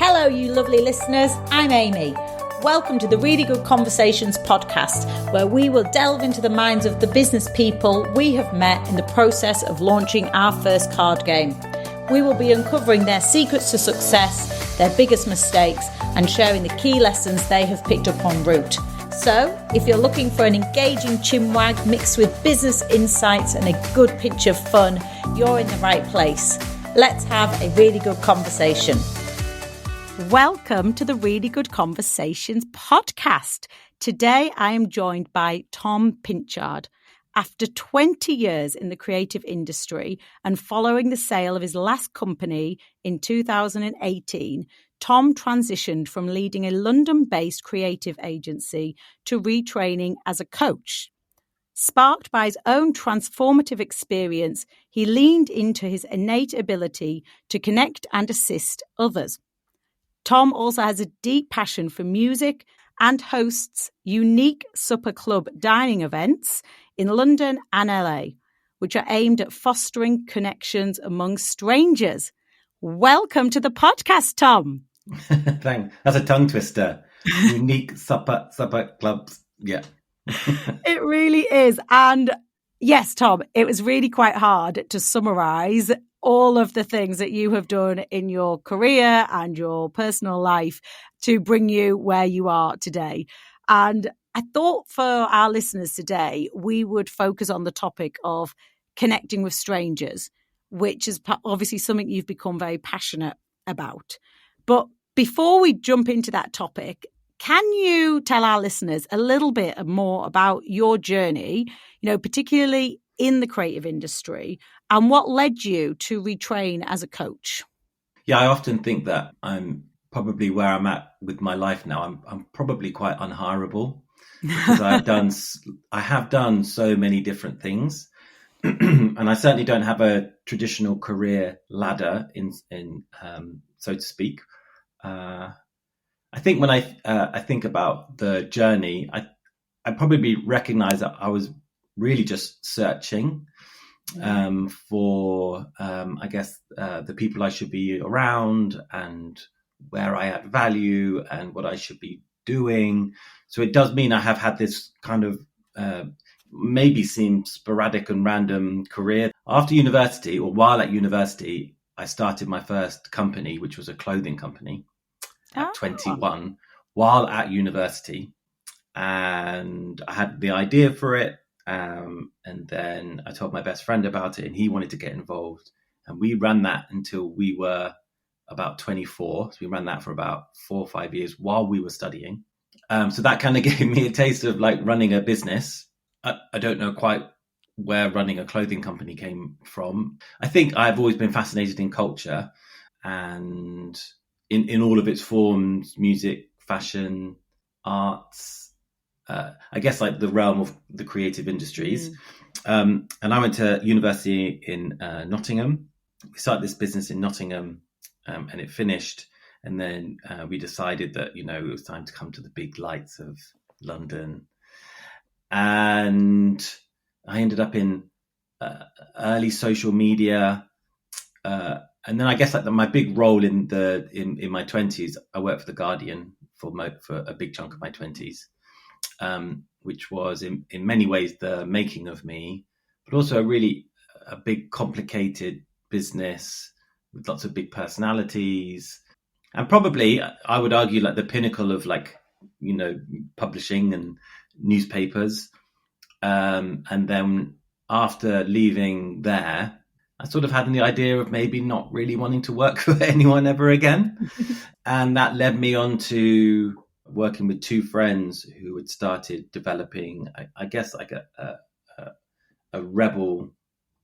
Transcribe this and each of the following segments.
Hello, you lovely listeners. I'm Amy. Welcome to the Really Good Conversations podcast, where we will delve into the minds of the business people we have met in the process of launching our first card game. We will be uncovering their secrets to success, their biggest mistakes, and sharing the key lessons they have picked up en route. So, if you're looking for an engaging chinwag mixed with business insights and a good pinch of fun, you're in the right place. Let's have a really good conversation. Welcome to the Really Good Conversations podcast. Today, I am joined by Tom Pinchard. After 20 years in the creative industry and following the sale of his last company in 2018, Tom transitioned from leading a London-based creative agency to retraining as a coach. Sparked by his own transformative experience, he leaned into his innate ability to connect and assist others. Tom also has a deep passion for music and hosts unique supper club dining events in London and LA, which are aimed at fostering connections among strangers. Welcome to the podcast, Tom. Thanks. That's a tongue twister. Unique supper clubs. Yeah. It really is. And yes, Tom, it was really quite hard to summarize all of the things that you have done in your career and your personal life to bring you where you are today. And I thought for our listeners today, we would focus on the topic of connecting with strangers, which is obviously something you've become very passionate about. But before we jump into that topic, can you tell our listeners a little bit more about your journey, particularly in the creative industry, and what led you to retrain as a coach? Yeah, I often think that I'm probably where I'm at with my life now. I'm probably quite unhireable because I have done so many different things, and I certainly don't have a traditional career ladder in so to speak. I think when I think about the journey, I probably recognize that I was really just searching for, I guess, the people I should be around and where I add value and what I should be doing. So it does mean I have had this kind of maybe seem sporadic and random career. After university, or while at university, I started my first company, which was a clothing company at 21 while at university. And I had the idea for it. And then I told my best friend about it and he wanted to get involved. And we ran that until we were about 24. So we ran that for about 4 or 5 years while we were studying. So that kind of gave me a taste of like running a business. I don't know quite where running a clothing company came from. I think I've always been fascinated in culture and in all of its forms, music, fashion, arts, I guess like the realm of the creative industries. And I went to university in Nottingham. We started this business in Nottingham and it finished. And then we decided that, it was time to come to the big lights of London. And I ended up in early social media. And then I guess like my big role in my 20s, I worked for The Guardian for a big chunk of my 20s. Which was in many ways the making of me, but also a big complicated business with lots of big personalities. And probably I would argue like the pinnacle of publishing and newspapers. And then after leaving there, I sort of had the idea of maybe not really wanting to work for anyone ever again. And that led me on to working with two friends who had started developing, I guess, like a rebel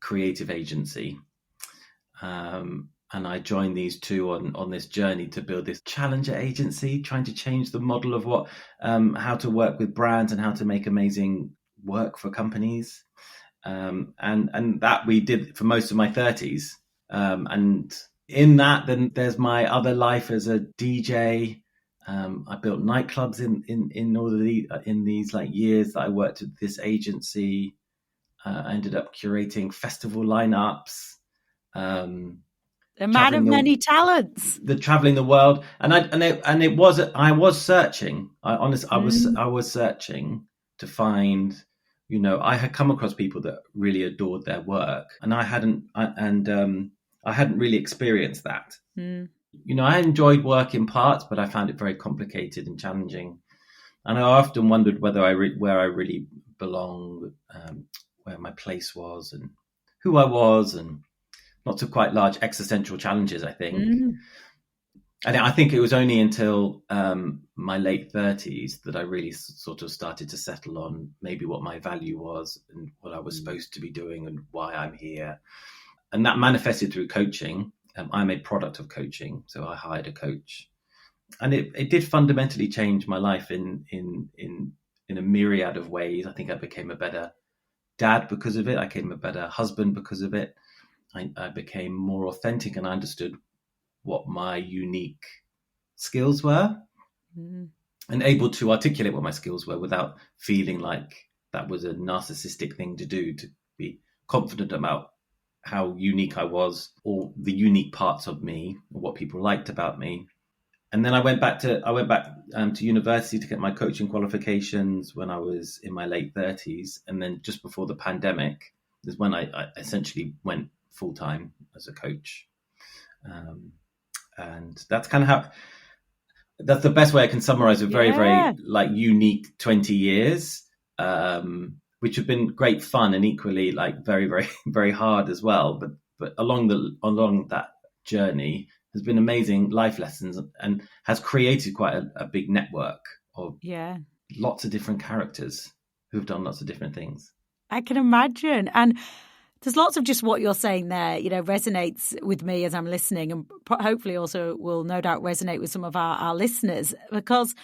creative agency. And I joined these two on this journey to build this challenger agency, trying to change the model of how to work with brands and how to make amazing work for companies. And that we did for most of my 30s. And in that, then there's my other life as a DJ. I built nightclubs in these like years that I worked at this agency. I ended up curating festival lineups. A man of many talents. Traveling the world, I was searching. I was searching to find. I had come across people that really adored their work, and I hadn't really experienced that. I enjoyed work in parts, but I found it very complicated and challenging. And I often wondered whether where I really belonged, where my place was, and who I was, and lots of quite large existential challenges, I think. And I think it was only until my late 30s that I really sort of started to settle on maybe what my value was and what I was supposed to be doing and why I'm here. And that manifested through coaching. I'm a product of coaching, so I hired a coach. And it did fundamentally change my life in a myriad of ways. I think I became a better dad because of it. I became a better husband because of it. I became more authentic, and I understood what my unique skills were and able to articulate what my skills were without feeling like that was a narcissistic thing to do, to be confident about how unique I was or the unique parts of me or what people liked about me. And then I went back to university to get my coaching qualifications when I was in my late 30s. And then just before the pandemic is when I essentially went full-time as a coach. And that's kind of that's the best way I can summarize a very, very like unique 20 years, which have been great fun and equally like very, very, very hard as well. But along that journey has been amazing life lessons and has created quite a big network of lots of different characters who've done lots of different things. I can imagine. And there's lots of just what you're saying there, resonates with me as I'm listening, and hopefully also will no doubt resonate with some of our listeners, because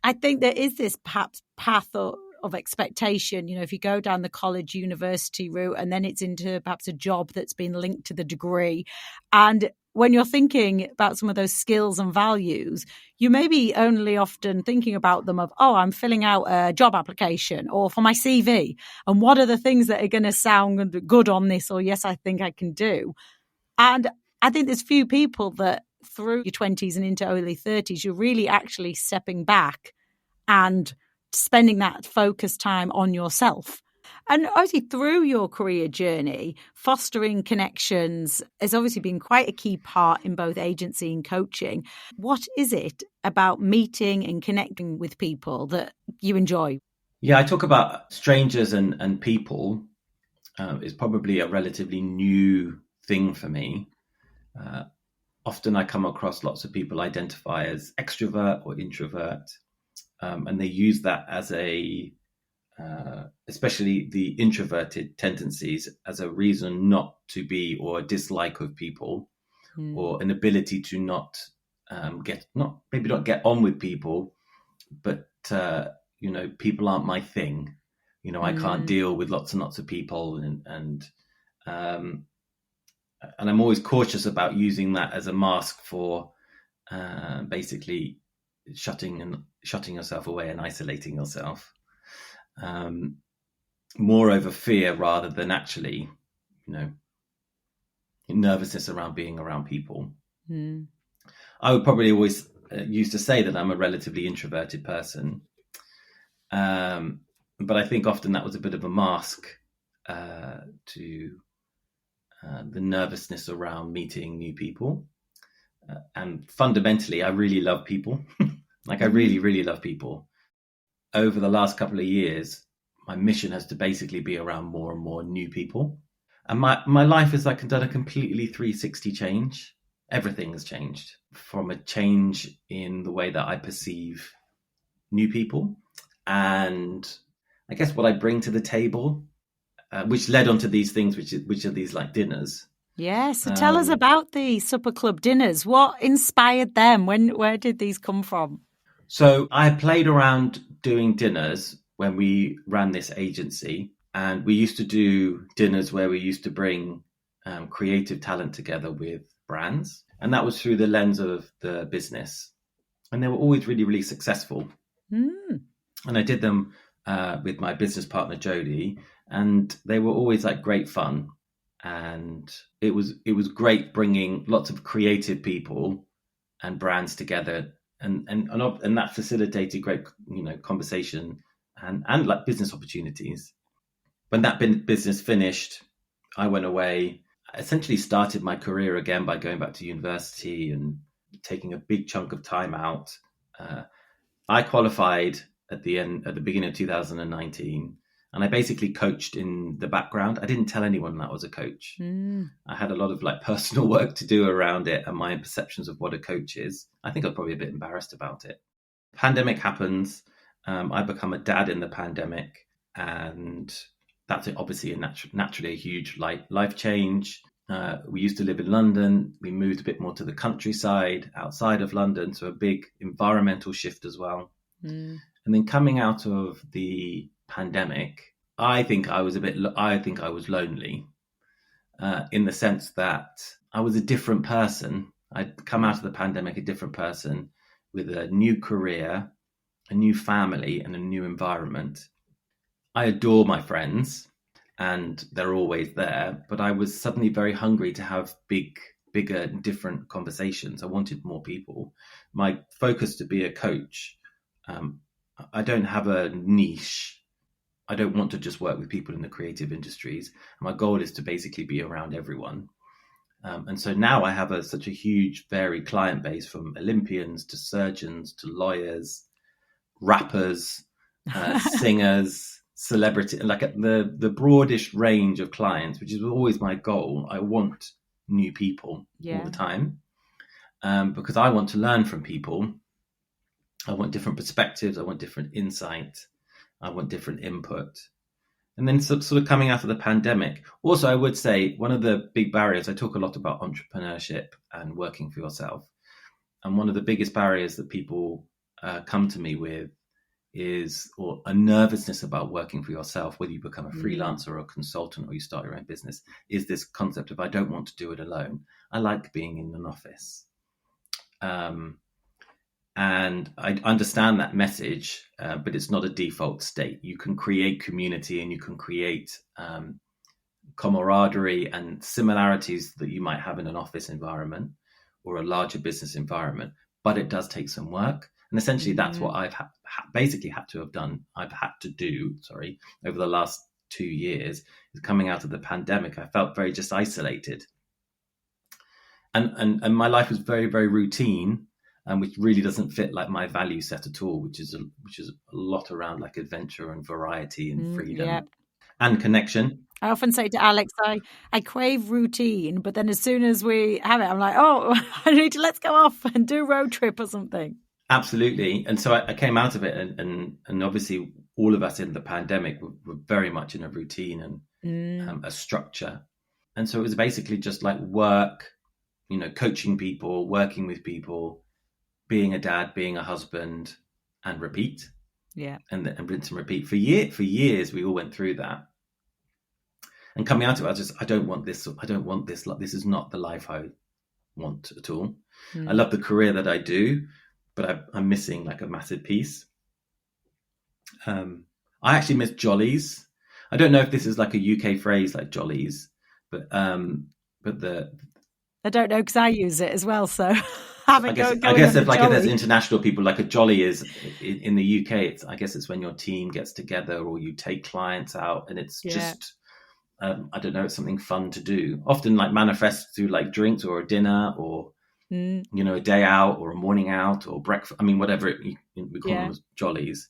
I think there is this perhaps path of expectation. If you go down the college university route and then it's into perhaps a job that's been linked to the degree. And when you're thinking about some of those skills and values, you may be only often thinking about them of, I'm filling out a job application or for my CV. And what are the things that are going to sound good on this? Or yes, I think I can do. And I think there's few people that through your 20s and into early 30s, you're really actually stepping back and spending that focused time on yourself. And obviously through your career journey, fostering connections has obviously been quite a key part in both agency and coaching. What is it about meeting and connecting with people that you enjoy? Yeah, I talk about strangers and people. It's probably a relatively new thing for me. Often I come across lots of people identify as extrovert or introvert, and they use that as especially the introverted tendencies, as a reason not to be, or a dislike of people, or an ability to not get on with people, but people aren't my thing. I can't deal with lots and lots of people, and I'm always cautious about using that as a mask for basically shutting yourself away and isolating yourself. More over fear rather than actually, nervousness around being around people. I would probably always used to say that I'm a relatively introverted person. But I think often that was a bit of a mask to the nervousness around meeting new people. And fundamentally, I really love people. I really, really love people. Over the last couple of years, my mission has to basically be around more and more new people. And my life is like done a completely 360 change. Everything has changed, from a change in the way that I perceive new people and I guess what I bring to the table, which led on to these things, which are these like dinners. Yeah, so tell us about the supper club dinners. What inspired them? Where did these come from? So I played around doing dinners when we ran this agency, and we used to do dinners where we used to bring creative talent together with brands, and that was through the lens of the business, and they were always really, really successful. And I did them with my business partner Jodie, and they were always like great fun. And it was great bringing lots of creative people and brands together, and that facilitated great, conversation and like business opportunities. When that business finished, I went away. I essentially started my career again by going back to university and taking a big chunk of time out. I qualified at the beginning of 2019, and I basically coached in the background. I didn't tell anyone that I was a coach. I had a lot of like personal work to do around it and my perceptions of what a coach is. I think I was probably a bit embarrassed about it. Pandemic happens. I become a dad in the pandemic, and that's obviously naturally a huge life change. We used to live in London. We moved a bit more to the countryside outside of London, so a big environmental shift as well. And then coming out of the pandemic, I think I was lonely, in the sense that I was a different person. I'd come out of the pandemic a different person with a new career, a new family, and a new environment. I adore my friends and they're always there, but I was suddenly very hungry to have bigger, different conversations. I wanted more people. My focus to be a coach, I don't have a niche. I don't want to just work with people in the creative industries. My goal is to basically be around everyone. And so now I have such a huge, varied client base, from Olympians to surgeons to lawyers, rappers, singers, celebrity, like the broadest range of clients, which is always my goal. I want new people all the time, because I want to learn from people. I want different perspectives. I want different insight. I want different input. And then sort of coming out of the pandemic, also, I would say one of the big barriers, I talk a lot about entrepreneurship and working for yourself. And one of the biggest barriers that people come to me with is a nervousness about working for yourself, whether you become a freelancer or a consultant or you start your own business, is this concept of, I don't want to do it alone. I like being in an office. And I understand that message, but it's not a default state. You can create community and you can create camaraderie and similarities that you might have in an office environment or a larger business environment, but it does take some work. And essentially that's what I've basically had to do over the last 2 years. Coming out of the pandemic, I felt very just isolated. And my life was very, very routine, which really doesn't fit like my value set at all, which is a lot around like adventure and variety and freedom and connection. I often say to Alex, I crave routine, but then as soon as we have it, I'm like, let's go off and do a road trip or something. Absolutely. And so I came out of it, and obviously all of us in the pandemic were very much in a routine and a structure. And so it was basically just like work, coaching people, working with people, being a dad, being a husband, and repeat. Yeah. And rinse and repeat. For years, we all went through that. And coming out of it, I don't want this. I don't want this. This is not the life I want at all. I love the career that I do, but I'm missing like a massive piece. I actually miss jollies. I don't know if this is like a UK phrase, like jollies, but the I don't know, because I use it as well. So I guess if there's international people, like a jolly is in the UK. I guess it's when your team gets together or you take clients out, and it's just I don't know, it's something fun to do. Often like manifests through like drinks or a dinner or a day out or a morning out or breakfast. I mean, whatever we call them jollies.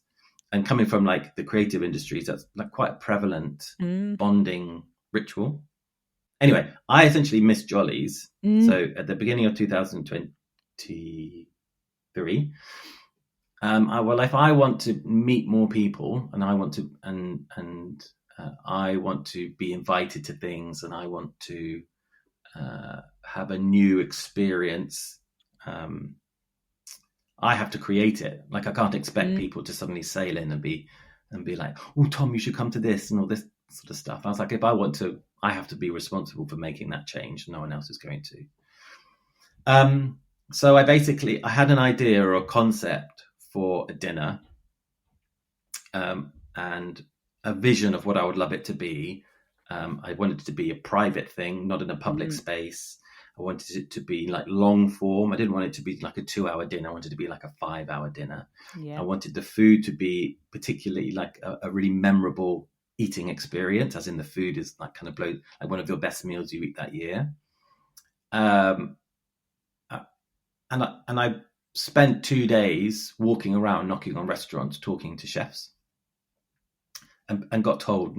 And coming from like the creative industries, that's like quite a prevalent bonding ritual. Anyway, I essentially miss jollies. So at the beginning of 2023, if I want to meet more people, and I want to I want to be invited to things, and I want to have a new experience, I have to create it. Like I can't expect people to suddenly sail in and be like, "Oh, Tom, you should come to this," and all this sort of stuff. I was like, if I want to, I have to be responsible for making that change. No one else is going to. So I had an idea or a concept for a dinner, and a vision of what I would love it to be. I wanted it to be a private thing, not in a public space. I wanted it to be like long form. I didn't want it to be like a 2-hour dinner. I wanted it to be like a 5-hour dinner. Yeah. I wanted the food to be particularly like a really memorable eating experience, as in the food is like kind of like one of your best meals you eat that year. And I spent 2 days walking around, knocking on restaurants, talking to chefs, and got told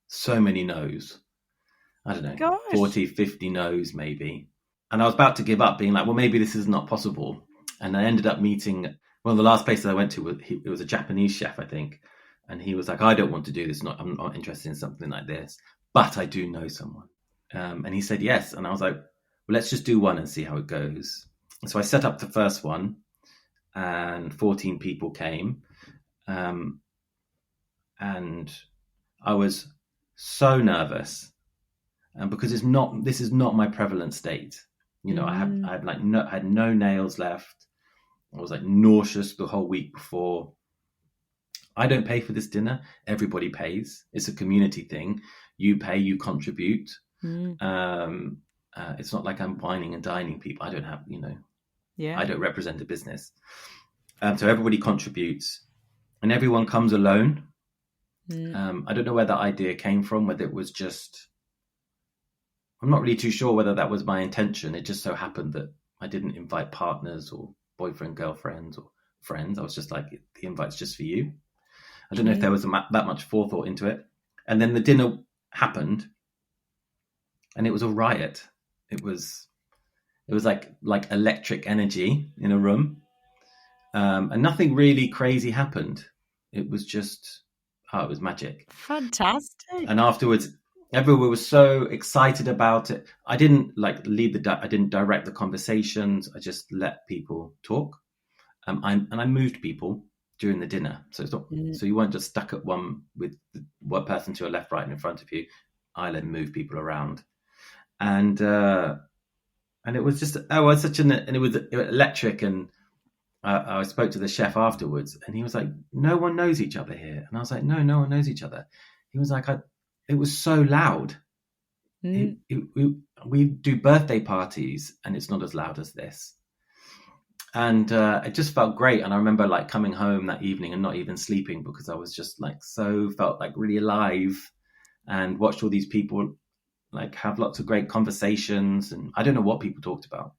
so many no's. I don't know, Gosh. 40, 50 no's maybe. And I was about to give up, being like, well, maybe this is not possible. And I ended up meeting one of the last places I went to. It was a Japanese chef, I think. And he was like, I don't want to do this. I'm not interested in something like this, but I do know someone. And he said yes. And I was like, well, let's just do one and see how it goes. And so I set up the first one, and 14 people came. And I was so nervous, because this is not my prevalent state. I had no nails left. I was like nauseous the whole week before. I don't pay for this dinner. Everybody pays. It's a community thing. You pay, you contribute. It's not like I'm whining and dining people. I don't have, I don't represent a business. So everybody contributes, and everyone comes alone. I don't know where that idea came from, whether it was just, I'm not really too sure whether that was my intention. It just so happened that I didn't invite partners or boyfriend, girlfriends or friends. I was just like, the invite's just for you. I don't know if there was that much forethought into it. And then the dinner happened, and it was a riot. It was like electric energy in a room. And nothing really crazy happened. It was just, it was magic. Fantastic. And afterwards, everyone was so excited about it. I didn't I didn't direct the conversations. I just let people talk. I moved people during the dinner. So it's not, so you weren't just stuck at one with one person to your left, right, and in front of you. I let move people around. And it was just, and it was electric. And I spoke to the chef afterwards, and he was like, no one knows each other here. And I was like, no one knows each other. He was like, it was so loud. We do birthday parties, and it's not as loud as this. And it just felt great. And I remember like coming home that evening and not even sleeping, because I was just like, felt like really alive, and watched all these people like have lots of great conversations. And I don't know what people talked about.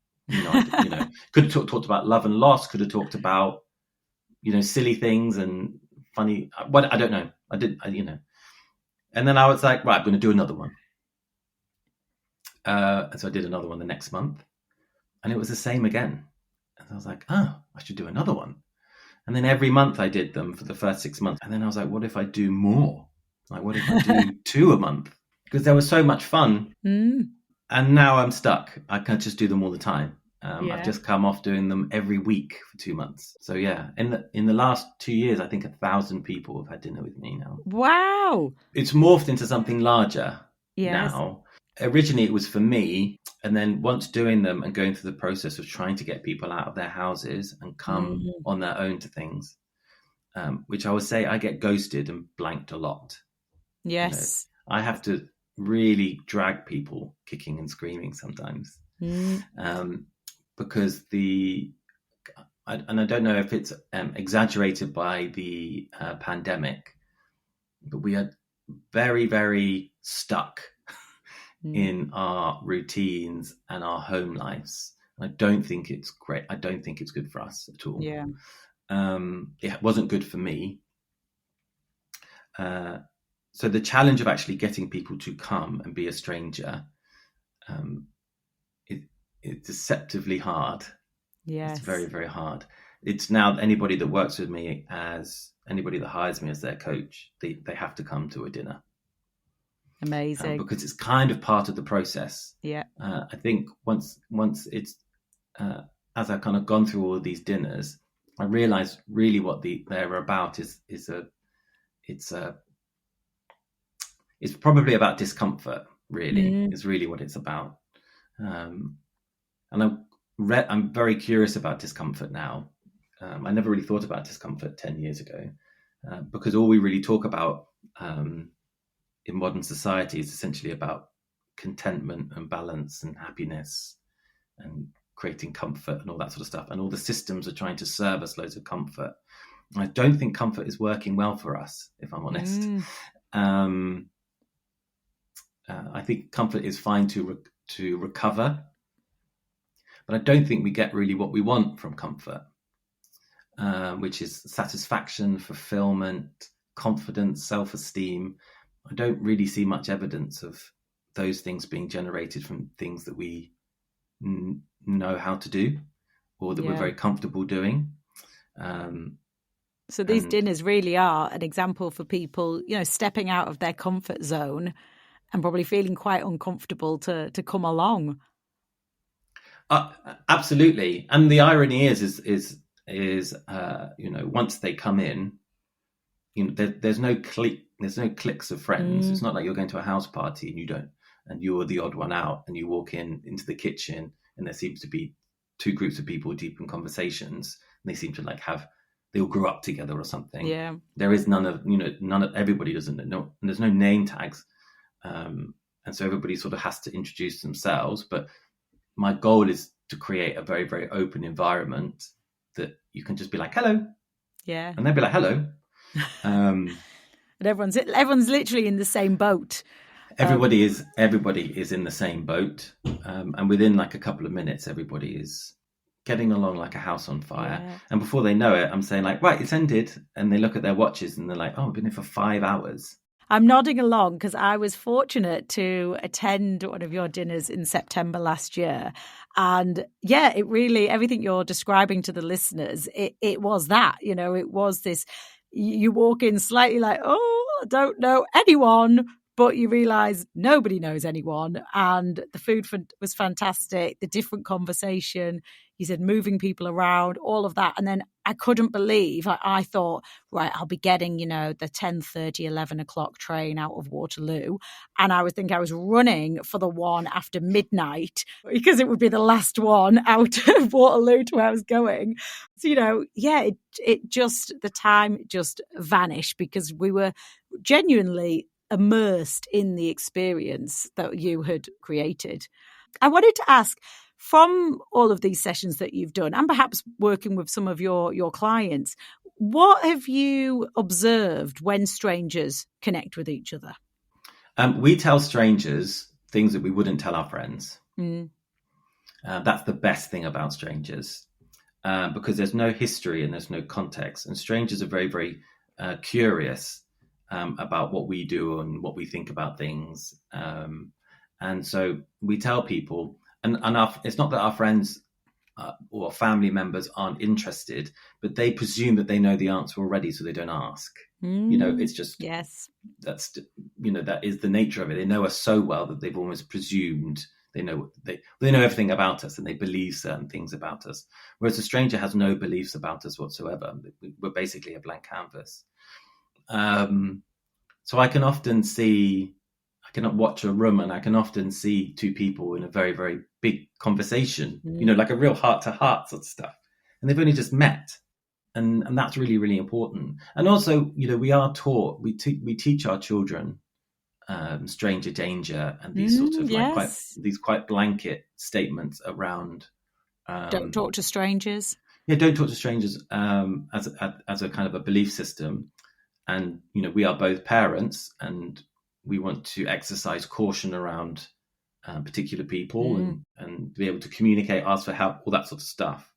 Could have talked about love and loss, could have talked about, silly things and funny, what, I don't know. And then I was like, right, I'm going to do another one. And so I did another one the next month, and it was the same again. And I was like, I should do another one. And then every month I did them for the first 6 months. And then I was like, what if I do more? Like, what if I do 2 a month? Because they were so much fun. And now I'm stuck. I can't just do them all the time. I've just come off doing them every week for 2 months. So yeah, in the last 2 years, I think 1,000 people have had dinner with me now. Wow. It's morphed into something larger now. Originally it was for me, and then once doing them and going through the process of trying to get people out of their houses and come on their own to things, which I would say I get ghosted and blanked a lot. Yes. I have to really drag people kicking and screaming sometimes. Because I don't know if it's exaggerated by the pandemic, but we are very, very stuck in our routines and our home lives. I don't think it's great. I don't think it's good for us at all. Yeah. It wasn't good for me. So the challenge of actually getting people to come and be a stranger, it's deceptively hard. Yes. It's very, very hard. It's now anybody that works with me, as anybody that hires me as their coach, they have to come to a dinner. Amazing. Because it's kind of part of the process. Yeah. I think once it's, as I've kind of gone through all of these dinners, I realized really what they're about is it's probably about discomfort, really, is really what it's about. And I'm very curious about discomfort now. I never really thought about discomfort 10 years ago, because all we really talk about in modern society is essentially about contentment and balance and happiness and creating comfort and all that sort of stuff. And all the systems are trying to serve us loads of comfort. I don't think comfort is working well for us, if I'm honest. I think comfort is fine to recover, but I don't think we get really what we want from comfort, which is satisfaction, fulfillment, confidence, self-esteem. I don't really see much evidence of those things being generated from things that we know how to do or that we're very comfortable doing. So these dinners really are an example for people, stepping out of their comfort zone and probably feeling quite uncomfortable to come along. Absolutely. And the irony is once they come in, there's no cliques of friends. It's not like you're going to a house party and you're the odd one out, and you walk into the kitchen and there seems to be two groups of people deep in conversations, and they seem to they all grew up together or something. Yeah. There is none of everybody doesn't know, and there's no name tags. And so everybody sort of has to introduce themselves. But my goal is to create a very, very open environment that you can just be like, hello. Yeah. And they'll be like, hello. And everyone's literally in the same boat. Everybody is in the same boat. And within like a couple of minutes, everybody is getting along like a house on fire. Yeah. And before they know it, I'm saying like, right, it's ended. And they look at their watches and they're like, oh, I've been here for 5 hours. I'm nodding along because I was fortunate to attend one of your dinners in September last year. And yeah, it really, everything you're describing to the listeners, it was that, it was this, you walk in slightly like, oh, I don't know anyone, but you realise nobody knows anyone. And the food was fantastic, the different conversation, he said moving people around, all of that. And then I couldn't believe, I thought, right, I'll be getting, the 10:30, 11 o'clock train out of Waterloo. And I was running for the one after midnight because it would be the last one out of Waterloo to where I was going. So, the time just vanished because we were genuinely immersed in the experience that you had created. I wanted to ask, from all of these sessions that you've done and perhaps working with some of your clients, what have you observed when strangers connect with each other? We tell strangers things that we wouldn't tell our friends. That's the best thing about strangers, because there's no history and there's no context. And strangers are very, very curious about what we do and what we think about things. And so we tell people, and it's not that our friends or family members aren't interested, but they presume that they know the answer already, so they don't ask. It's just, yes, that's, that is the nature of it. They know us so well that they've almost presumed they know everything about us and they believe certain things about us. Whereas a stranger has no beliefs about us whatsoever. We're basically a blank canvas. So I can often watch a room and I can often see two people in a very, very big conversation, like a real heart-to-heart sort of stuff. And they've only just met. And that's really, really important. And also, we are taught, we teach our children stranger danger and these sort of quite blanket statements around. Don't talk to strangers. Yeah, don't talk to strangers as a kind of a belief system. And, we are both parents and we want to exercise caution around particular people and be able to communicate, ask for help, all that sort of stuff.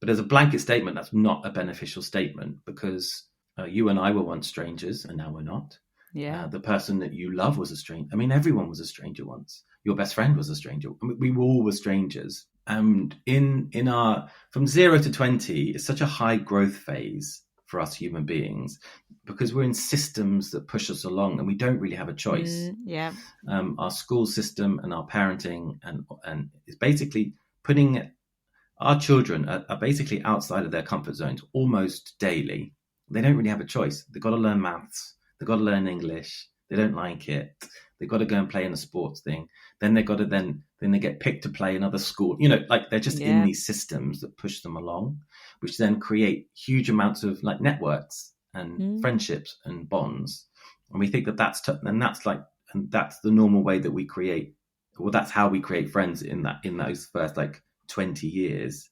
But as a blanket statement, that's not a beneficial statement because you and I were once strangers and now we're not. Yeah. The person that you love was a stranger. I mean, everyone was a stranger once. Your best friend was a stranger. I mean, we all were strangers. And in our, from 0 to 20, it's such a high growth phase for us human beings because we're in systems that push us along and we don't really have a choice. Our school system and our parenting and it's basically putting our children are basically outside of their comfort zones almost daily. They don't really have a choice. They've got to learn maths. They've got to learn English. They don't like it. They've got to go and play in a sports thing. Then they've got to then they get picked to play another school. Like they're just in these systems that push them along, which then create huge amounts of like networks and friendships and bonds. And we think that that's the normal way that we create. Well, that's how we create friends in those first like 20 years,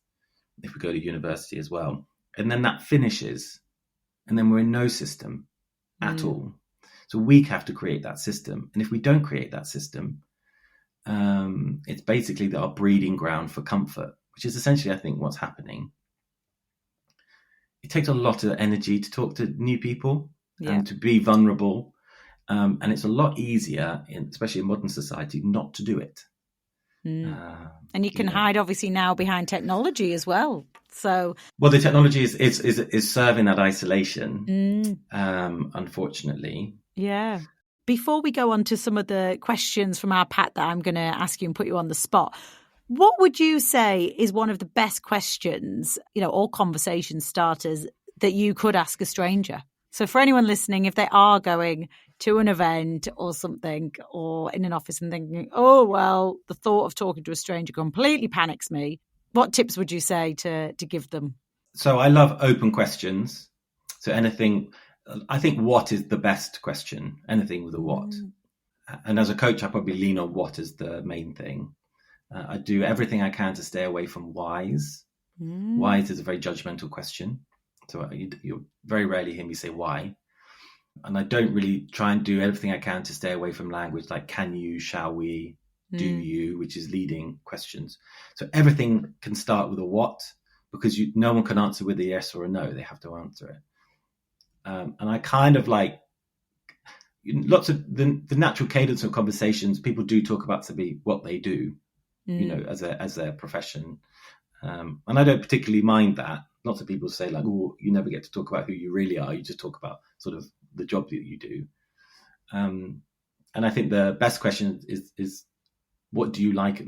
if we go to university as well. And then that finishes, and then we're in no system at all. So we have to create that system. And if we don't create that system, it's basically our breeding ground for comfort, which is essentially, I think, what's happening. It takes a lot of energy to talk to new people and to be vulnerable. And it's a lot easier, especially in modern society, not to do it. And you can hide, obviously, now behind technology as well. So, well, the technology is serving that isolation, unfortunately. Yeah. Before we go on to some of the questions from our Pat that I'm going to ask you and put you on the spot, what would you say is one of the best questions, or conversation starters that you could ask a stranger? So for anyone listening, if they are going to an event or something, or in an office and thinking, oh, well, the thought of talking to a stranger completely panics me, what tips would you say to give them? So I love open questions. So anything, I think what is the best question? Anything with a what. And as a coach, I probably lean on what as the main thing. I do everything I can to stay away from whys. Whys is a very judgmental question. So you very rarely hear me say why. And I don't really try and do everything I can to stay away from language like can you, shall we, do you, which is leading questions. So everything can start with a what, because no one can answer with a yes or a no. They have to answer it. And I kind of like lots of the natural cadence of conversations. People do talk about what they do, as their profession. And I don't particularly mind that. Lots of people say like, oh, you never get to talk about who you really are. You just talk about sort of the job that you do. And I think the best question is what do you like?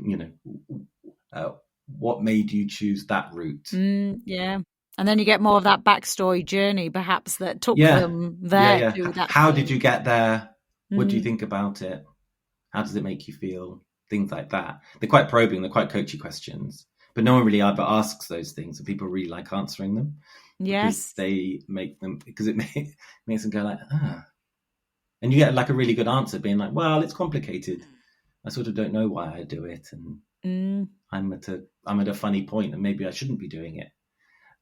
What made you choose that route? Yeah. And then you get more of that backstory journey, perhaps, that took them there. To that How did you get there? What do you think about it? How does it make you feel? Things like that. They're quite probing. They're quite coachy questions. But no one really ever asks those things, and people really like answering them. Yes. Because it makes them go like, ah. And you get like a really good answer being like, well, it's complicated. I sort of don't know why I do it. And I'm at a funny point and maybe I shouldn't be doing it.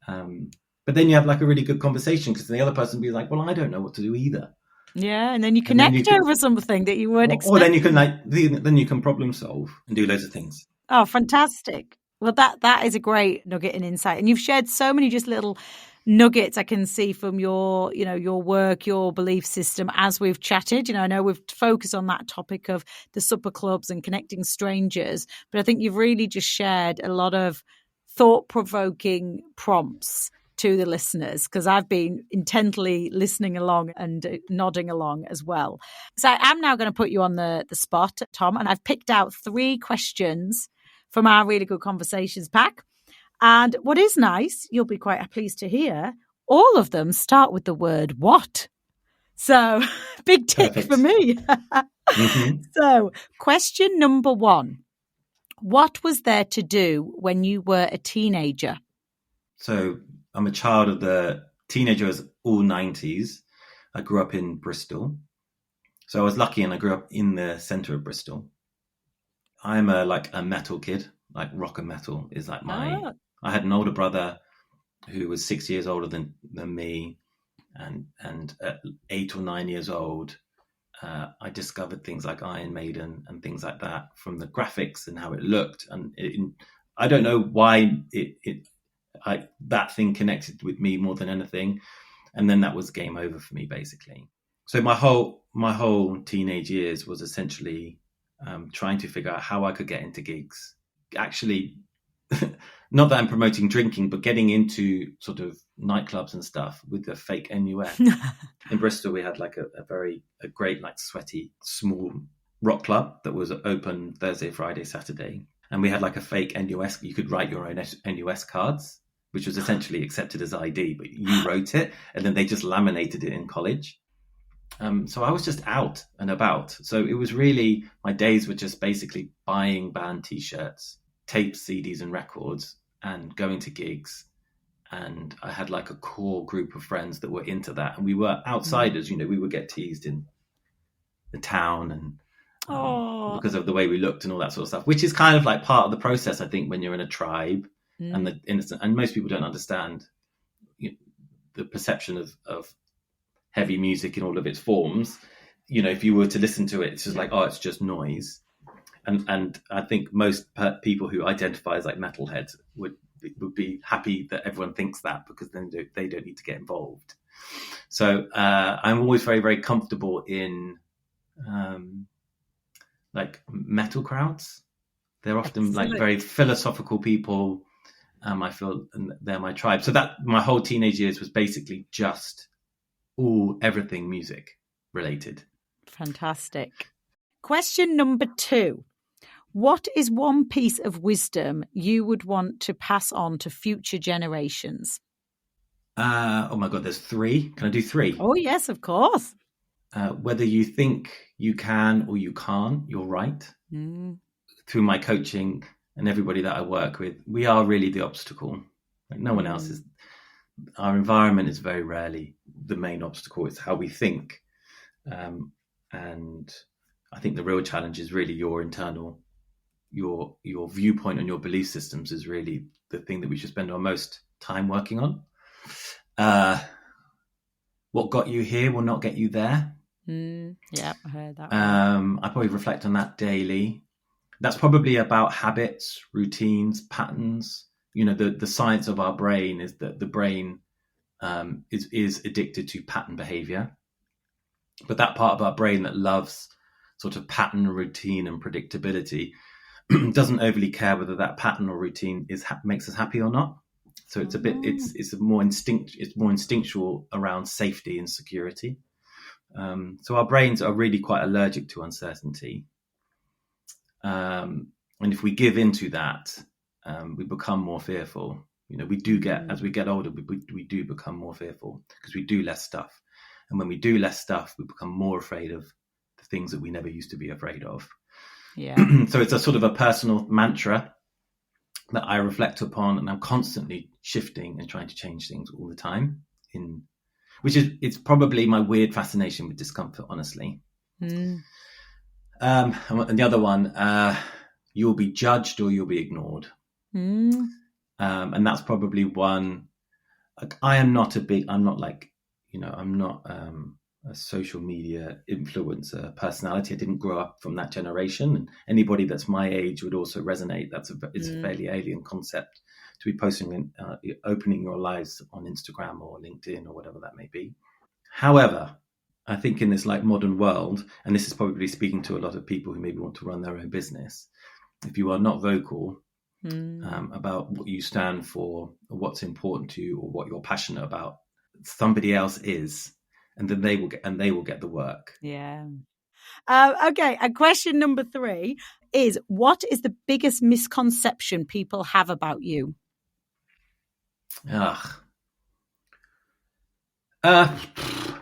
But then you have like a really good conversation because the other person be like, well, I don't know what to do either. Yeah, and then you connect over something that you weren't expecting. Or then you can problem solve and do loads of things. Oh, fantastic. Well, that is a great nugget and insight. And you've shared so many just little nuggets I can see from your work, your belief system as we've chatted. I know we've focused on that topic of the supper clubs and connecting strangers, but I think you've really just shared a lot of thought-provoking prompts to the listeners, because I've been intently listening along and nodding along as well. So I am now going to put you on the spot, Tom, and I've picked out 3 questions from our Really Good Conversations pack. And what is nice, you'll be quite pleased to hear, all of them start with the word what. So big tick for me. So question number 1. What was there to do when you were a teenager? So I'm a child of the teenagers, all 90s. I grew up in Bristol. So I was lucky and I grew up in the centre of Bristol. I'm a metal kid, like rock and metal is like I had an older brother who was 6 years older than me. And at 8 or 9 years old, I discovered things like Iron Maiden and things like that from the graphics and how it looked. And I don't know why that thing connected with me more than anything. And then that was game over for me, basically. So my whole teenage years was essentially trying to figure out how I could get into gigs. Actually, not that I'm promoting drinking, but getting into sort of nightclubs and stuff with the fake NUS. In Bristol, we had like a great, like sweaty, small rock club that was open Thursday, Friday, Saturday. And we had like a fake NUS. You could write your own NUS cards, which was essentially accepted as ID, but you wrote it and then they just laminated it in college. So I was just out and about. So it was really, my days were just basically buying band T-shirts, tapes, CDs and records and going to gigs. And I had like a core group of friends that were into that. And we were outsiders, we would get teased in the town and because Oh. of the way we looked and all that sort of stuff, which is kind of like part of the process, I think, when you're in a tribe and most people don't understand the perception of heavy music in all of its forms. If you were to listen to it, it's just like, oh, it's just noise. And I think most people who identify as like metalheads would be happy that everyone thinks that, because then they don't need to get involved. So I'm always very, very comfortable in like metal crowds. They're often like very philosophical people. I feel they're my tribe. So that my whole teenage years was basically just everything music related. Fantastic. Question number 2. What is one piece of wisdom you would want to pass on to future generations? Oh my God, there's 3. Can I do 3? Oh, yes, of course. Whether you think you can or you can't, you're right. Through my coaching and everybody that I work with, we are really the obstacle. Like no one else is. Our environment is very rarely the main obstacle. It's how we think. And I think the real challenge is really your internal, your viewpoint and your belief systems is really the thing that we should spend our most time working on. What got you here will not get you there. Yeah, I heard that. I probably reflect on that daily. That's probably about habits, routines, patterns. The science of our brain is that the brain is addicted to pattern behavior. But that part of our brain that loves sort of pattern, routine, and predictability doesn't overly care whether that pattern or routine makes us happy or not. So it's a bit, it's more instinctual around safety and security. So our brains are really quite allergic to uncertainty. And if we give into that, we become more fearful. We do get, as we get older, we do become more fearful because we do less stuff. And when we do less stuff, we become more afraid of the things that we never used to be afraid of. Yeah. So it's a sort of a personal mantra that I reflect upon, and I'm constantly shifting and trying to change things all the time. It's probably my weird fascination with discomfort, honestly. And the other one, you'll be judged or you'll be ignored. And that's probably one. Like, I'm not a social media influencer personality. I didn't grow up from that generation, and anybody that's my age would also resonate. It's a fairly alien concept to be posting and opening your lives on Instagram or LinkedIn or whatever that may be. However, I think in this like modern world, and this is probably speaking to a lot of people who maybe want to run their own business, if you are not vocal about what you stand for or what's important to you or what you're passionate about, somebody else is, and then they will get the work. Yeah. Okay. And question number 3 is, what is the biggest misconception people have about you?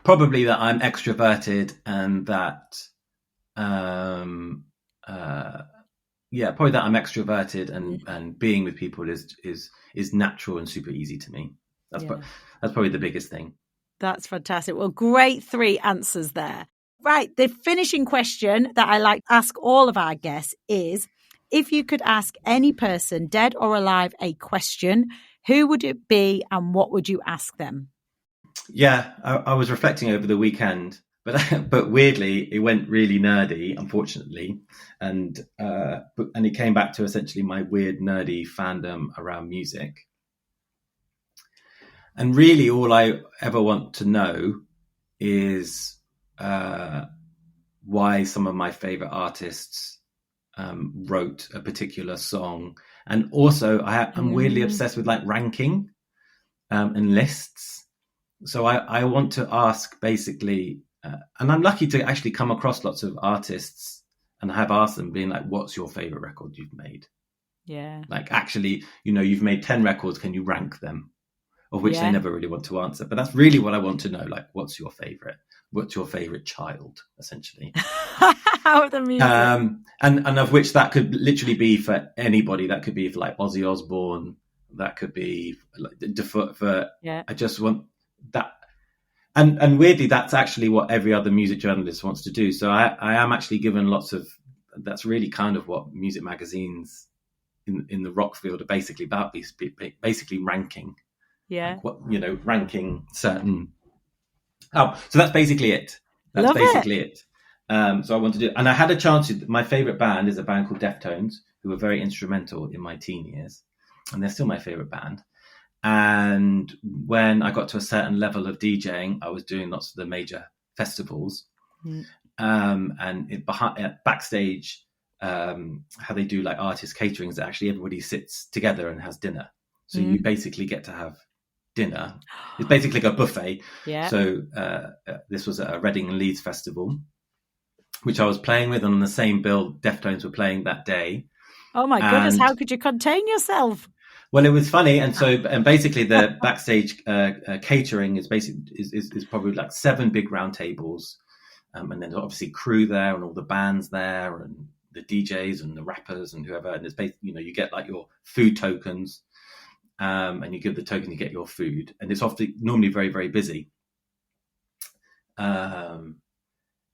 Probably that I'm extroverted, and that probably that I'm extroverted, and being with people is natural and super easy to me. That's probably the biggest thing. That's fantastic. Well, great 3 answers there. Right. The finishing question that I like to ask all of our guests is, if you could ask any person, dead or alive, a question, who would it be and what would you ask them? Yeah, I was reflecting over the weekend, but weirdly, it went really nerdy, unfortunately. And it came back to essentially my weird nerdy fandom around music. And really, all I ever want to know is why some of my favorite artists wrote a particular song. And also, I'm weirdly obsessed with like ranking and lists. So I want to ask basically, and I'm lucky to actually come across lots of artists and have asked them, being like, what's your favorite record you've made? Yeah. Like, actually, you've made 10 records. Can you rank them? Of which they never really want to answer. But that's really what I want to know. Like, what's your favorite? What's your favorite child, essentially? Out of the music. And of which that could literally be for anybody. That could be for like Ozzy Osbourne. That could be like for I just want And weirdly, that's actually what every other music journalist wants to do. So I am actually given lots of, that's really kind of what music magazines in the rock field are basically about, basically ranking. Yeah. Like what, ranking certain. Oh, so that's basically it. That's Love basically it. So I want to do, and I had a chance to, my favorite band is a band called Deftones, who were very instrumental in my teen years. And they're still my favorite band. And when I got to a certain level of DJing, I was doing lots of the major festivals. And backstage, how they do like artist catering is that actually everybody sits together and has dinner. So you basically get to have dinner. It's basically like a buffet. Yeah. So this was at a Reading and Leeds festival, which I was playing with, and on the same bill Deftones were playing that day. Oh my goodness, how could you contain yourself? Well, it was funny, and basically the backstage catering is probably like 7 big round tables, and then obviously crew there, and all the bands there, and the DJs and the rappers and whoever. And it's basically, you get like your food tokens, and you give the token, you get your food, and it's normally very, very busy.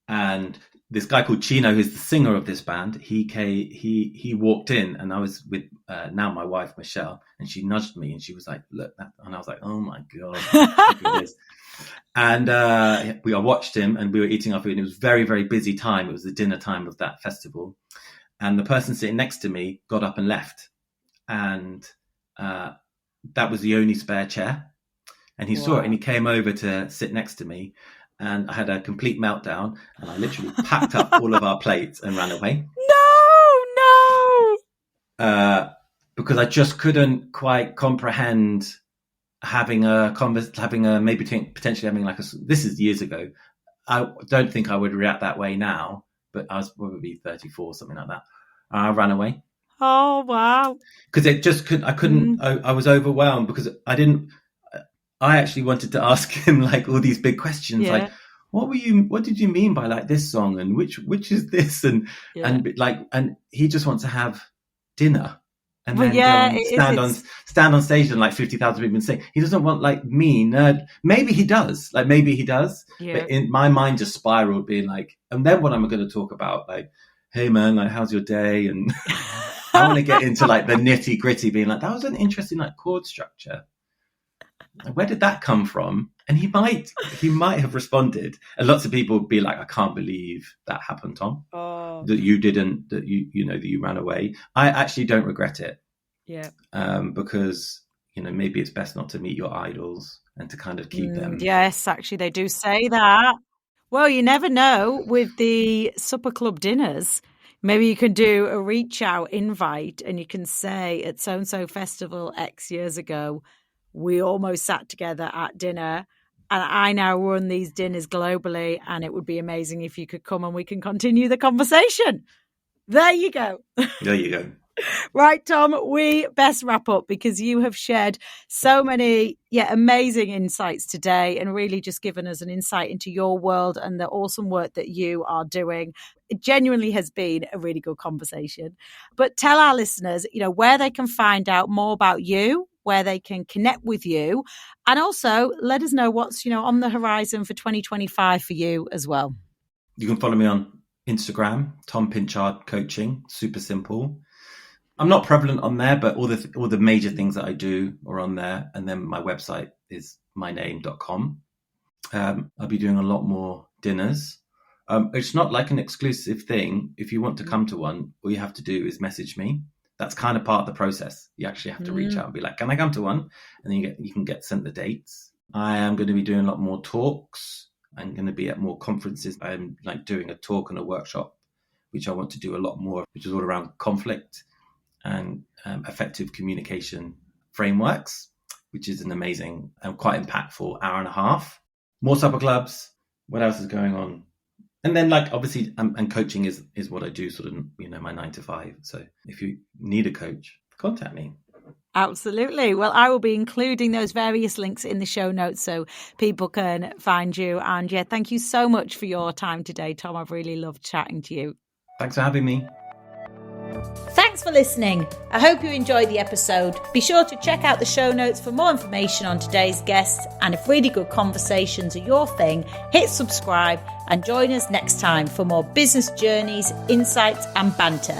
And this guy called Chino, who's the singer of this band, he walked in, and I was with now my wife Michelle, and she nudged me, and she was like, "Look," and I was like, "Oh my god!" Look at this. And we watched him, and we were eating our food, and it was very, very busy time. It was the dinner time of that festival, and the person sitting next to me got up and left, and that was the only spare chair, and he saw it, and he came over to sit next to me. And I had a complete meltdown, and I literally packed up all of our plates and ran away. No. Because I just couldn't quite comprehend having potentially having like this is years ago. I don't think I would react that way now, but I was probably 34, something like that. I ran away. Oh, wow. Because I couldn't, I was overwhelmed because I actually wanted to ask him like all these big questions, like what did you mean by like this song, and which is this, and he just wants to have dinner and then stand on stage and like 50,000 people sing. He doesn't want like me nerd. Maybe he does, but in my mind just spiraled, being like, and then what am I going to talk about? Like, hey man, like how's your day? And I want to get into like the nitty gritty, being like, that was an interesting like chord structure. Where did that come from? And he might have responded, and lots of people would be like, I can't believe that happened, Tom. That you didn't, that you ran away. I actually don't regret it. Yeah. Because maybe it's best not to meet your idols and to kind of keep them. Yes, actually they do say that. Well, you never know with the supper club dinners. Maybe you can do a reach out invite, and you can say at so-and-so festival X years ago, we almost sat together at dinner, and I now run these dinners globally, and it would be amazing if you could come and we can continue the conversation. There you go. There you go. Right, Tom, we best wrap up because you have shared so many amazing insights today, and really just given us an insight into your world and the awesome work that you are doing. It genuinely has been a really good conversation. But tell our listeners, where they can find out more about you, where they can connect with you, and also let us know what's on the horizon for 2025 for you as well. You can follow me on Instagram, Tom Pinchard Coaching. Super simple. I'm not prevalent on there, but all the major things that I do are on there. And then my website is myname.com. I'll be doing a lot more dinners. It's not like an exclusive thing. If you want to come to one, all you have to do is message me. That's kind of part of the process. You actually have to reach out and be like, can I come to one? And then you can get sent the dates. I am going to be doing a lot more talks. I'm going to be at more conferences. I'm like doing a talk and a workshop, which I want to do a lot more, which is all around conflict and effective communication frameworks, which is an amazing and quite impactful hour and a half. More supper clubs. What else is going on? And then like obviously and coaching is what I do, sort of my 9 to 5. So if you need a coach, contact me. Absolutely. Well, I will be including those various links in the show notes so people can find you. And thank you so much for your time today, Tom. I've really loved chatting to you. Thanks for having me. Thanks Thanks for listening. I hope you enjoyed the episode. Be sure to check out the show notes for more information on today's guests. And if really good conversations are your thing, hit subscribe and join us next time for more business journeys, insights and banter.